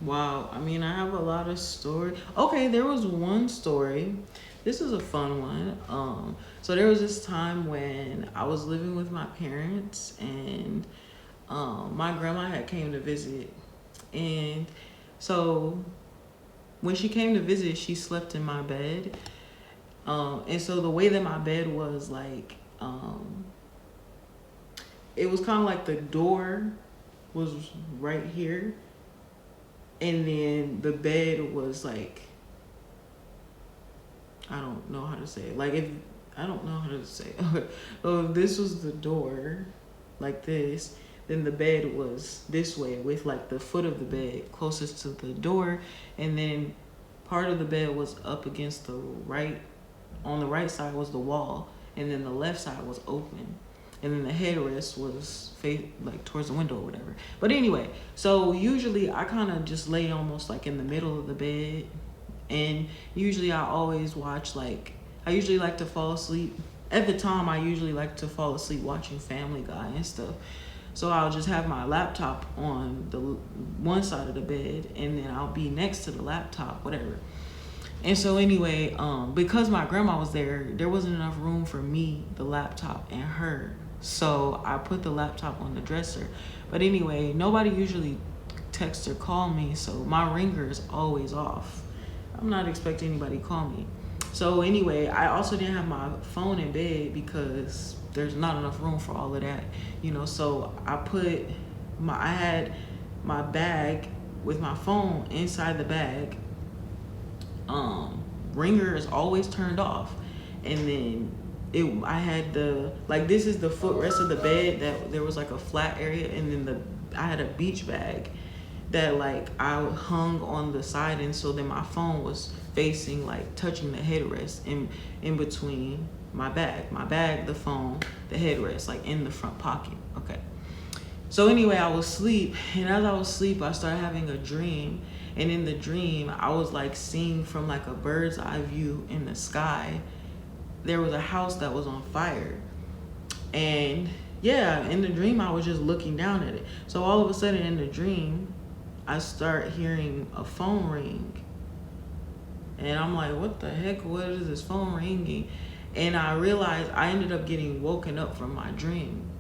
Wow. I mean, I have a lot of story. Okay, there was one story. This is a fun one. So there was this time when I was living with my parents, and my grandma had came to visit, and so when she came to visit, she slept in my bed. And so the way that my bed was like, it was kind of like the door was right here, and then the bed was like, I don't know how to say it. Like if I don't know how to say it. So if this was the door, like this, then the bed was this way with like the foot of the bed closest to the door, and then part of the bed was up against the right. On the right side was the wall, and then the left side was open, and then the headrest was like towards the window or whatever. But anyway, so usually I kind of just lay almost like in the middle of the bed, and usually I always watch like I usually like to fall asleep. At the time, I usually like to fall asleep watching Family Guy and stuff. So I'll just have my laptop on the one side of the bed, and then I'll be next to the laptop, whatever. And so anyway, because my grandma was there, there wasn't enough room for me, the laptop, and her. So I put the laptop on the dresser. But anyway, nobody usually text or call me, so my ringer is always off. I'm not expecting anybody to call me. So anyway, I also didn't have my phone in bed because there's not enough room for all of that, So I had my bag with my phone inside the bag. Ringer is always turned off, and then I had this is the footrest of the bed, that there was like a flat area, and then I had a beach bag that like I hung on the side, and so then my phone was facing like touching the headrest in between my bag, the phone, the headrest, like in the front pocket. Okay. So anyway, I was asleep, and as I was asleep, I started having a dream. And in the dream, I was like seeing from like a bird's eye view in the sky. There was a house that was on fire. And yeah, in the dream, I was just looking down at it. So all of a sudden in the dream, I start hearing a phone ring. And I'm like, what the heck? What is this phone ringing? And I realized I ended up getting woken up from my dream,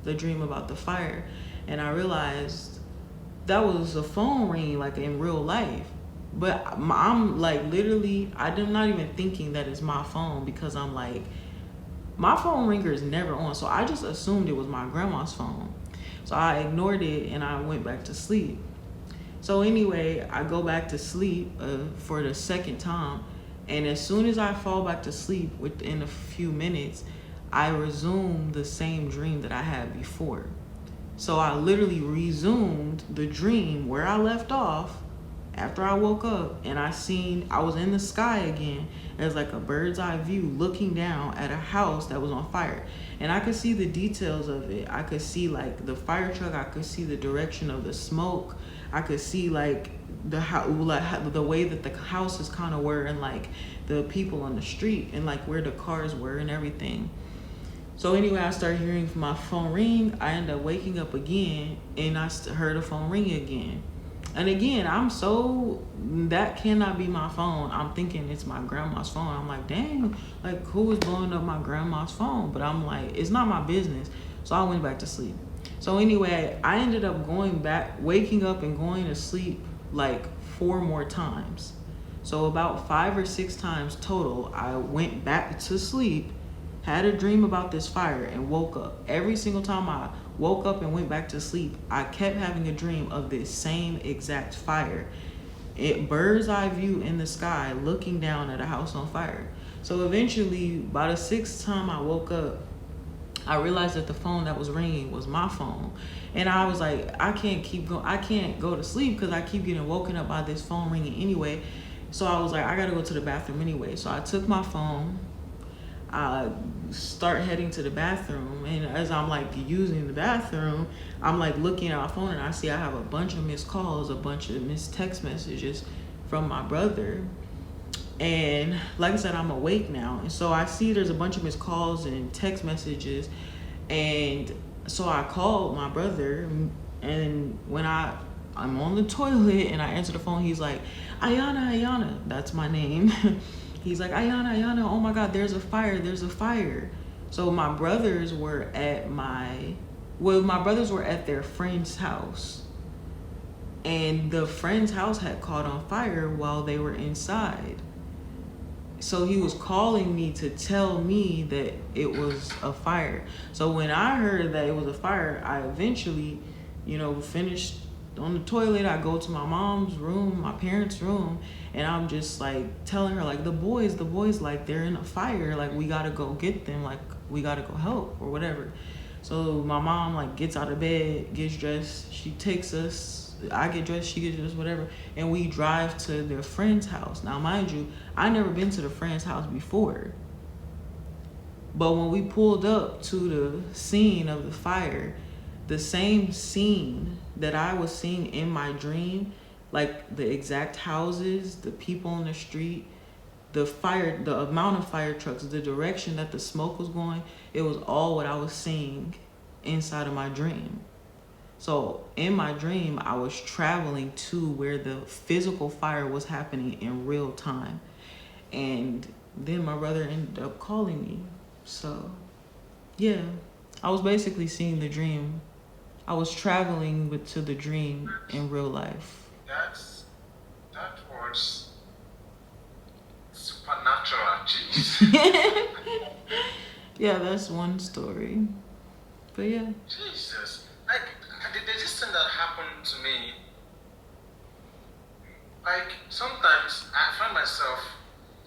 the dream about the fire. And I realized that was a phone ringing like in real life. But I'm like literally, I'm not even thinking that it's my phone, because I'm like, my phone ringer is never on. So I just assumed it was my grandma's phone. So I ignored it and I went back to sleep. So anyway, I go back to sleep for the second time. And as soon as I fall back to sleep, within a few minutes, I resume the same dream that I had before. So I literally resumed the dream where I left off after I woke up, and I was in the sky again as like a bird's eye view looking down at a house that was on fire. And I could see the details of it. I could see like the fire truck. I could see the direction of the smoke. I could see like the way that the houses kind of were, and like the people on the street, and like where the cars were and everything. So anyway, I started hearing my phone ring. I ended up waking up again, and I heard the phone ring again. And again, that cannot be my phone. I'm thinking it's my grandma's phone. I'm like, dang, like who is blowing up my grandma's phone? But I'm like, it's not my business. So I went back to sleep. So anyway, I ended up waking up and going to sleep like 4 more times. So about 5 or 6 times total, I went back to sleep, had a dream about this fire, and woke up. Every single time I woke up and went back to sleep, I kept having a dream of this same exact fire. Bird's eye view in the sky, looking down at a house on fire. So eventually, by the 6th time I woke up, I realized that the phone that was ringing was my phone. And I was like, I can't go to sleep because I keep getting woken up by this phone ringing anyway. So I was like, I gotta go to the bathroom anyway. So I took my phone, I start heading to the bathroom, and as I'm like using the bathroom, I'm like looking at my phone, and I see I have a bunch of missed calls, a bunch of missed text messages from my brother. And like I said, I'm awake now, and so I see there's a bunch of missed calls and text messages. And so I called my brother, and when I I'm on the toilet and I answer the phone. He's like, Ayana, that's my name. He's like, Ayana, oh my God, there's a fire. So my brothers were at their friend's house. And the friend's house had caught on fire while they were inside. So he was calling me to tell me that it was a fire. So when I heard that it was a fire, I eventually, finished on the toilet. I go to my mom's room, my parents' room, and I'm just like telling her, like, the boys, like, they're in a fire. Like, we gotta go get them. Like, we gotta go help or whatever. So my mom, like, gets out of bed, gets dressed. She takes us. I get dressed, she gets dressed, whatever, and we drive to their friend's house. Now, mind you, I never been to the friend's house before. But when we pulled up to the scene of the fire, the same scene that I was seeing in my dream, like the exact houses, the people on the street, the amount of fire trucks, the direction that the smoke was going, it was all what I was seeing inside of my dream. So in my dream, I was traveling to where the physical fire was happening in real time. And then my brother ended up calling me. So yeah, I was basically seeing the dream. I was traveling to the dream in real life. That was supernatural, jeez. Yeah, that's one story. But yeah. Jesus. Like, there's this thing that happened to me. Like, sometimes I find myself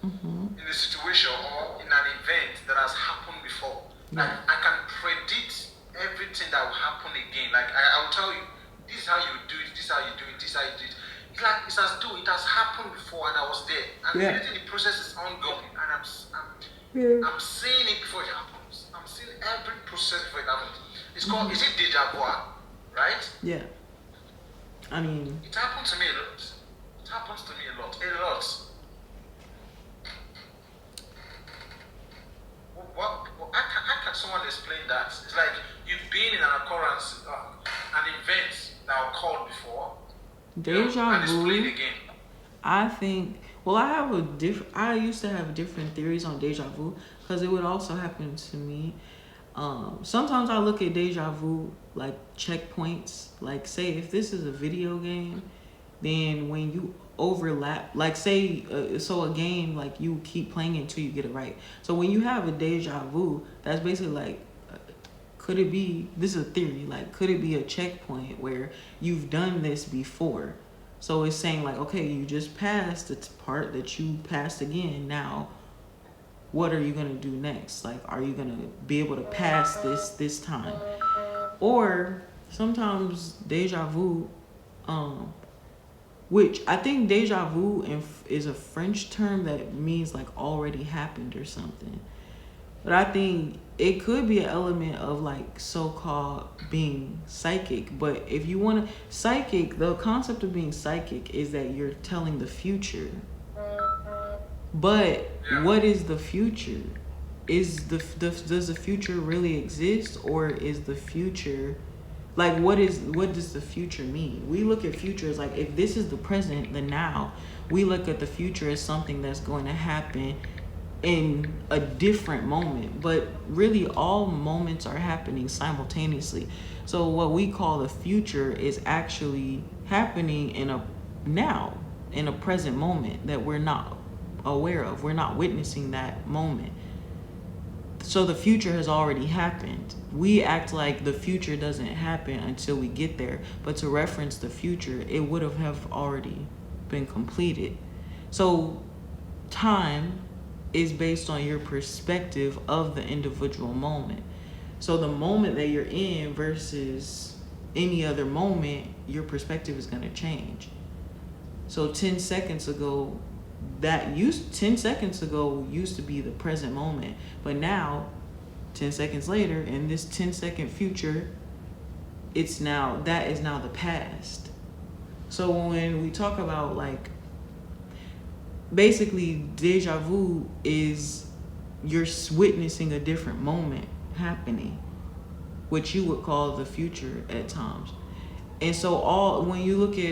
in a situation or in an event that has happened before. Like, I can predict everything that will happen again. Like, I will tell you, this is how you do it, this is how you do it, this is how you do it. It's like, it's as though it has happened before and I was there. And the process is ongoing. And I'm seeing it before it happens. I'm seeing every process before it happens. It's called, is it deja vu? Right? Yeah. I mean, it happens to me a lot. It happens to me a lot. How can someone explain that? It's like you've been in an occurrence, an event that occurred before. Deja vu. Again. I think. Well, I used to have different theories on deja vu because it would also happen to me. Sometimes I look at deja vu like checkpoints. Like, say if this is a video game, then when you overlap, like say so a game, like you keep playing it until you get it right. So when you have a deja vu, that's basically like, could it be, this is a theory, like could it be a checkpoint where you've done this before? So it's saying like, okay, you just passed the part that you passed again. Now what are you gonna do next? Like, are you gonna be able to pass this time? Or sometimes deja vu, which I think deja vu is a French term that means like already happened or something. But I think it could be an element of like so-called being psychic. But if you want to, the concept of being psychic is that you're telling the future. But what is the future? Does the future really exist, or is the future like what does the future mean? We look at future as like, if this is the present, the now. We look at the future as something that's going to happen in a different moment, but really all moments are happening simultaneously. So what we call the future is actually happening in a present moment that we're not aware of. We're not witnessing that moment. So the future has already happened. We act like the future doesn't happen until we get there, but to reference the future, it would have already been completed. So time is based on your perspective of the individual moment. So the moment that you're in versus any other moment, your perspective is going to change. So 10 seconds ago used to be the present moment, but now 10 seconds later, in this 10-second future, that is now the past. So when we talk about like, basically deja vu is you're witnessing a different moment happening, which you would call the future at times. And so all when you look at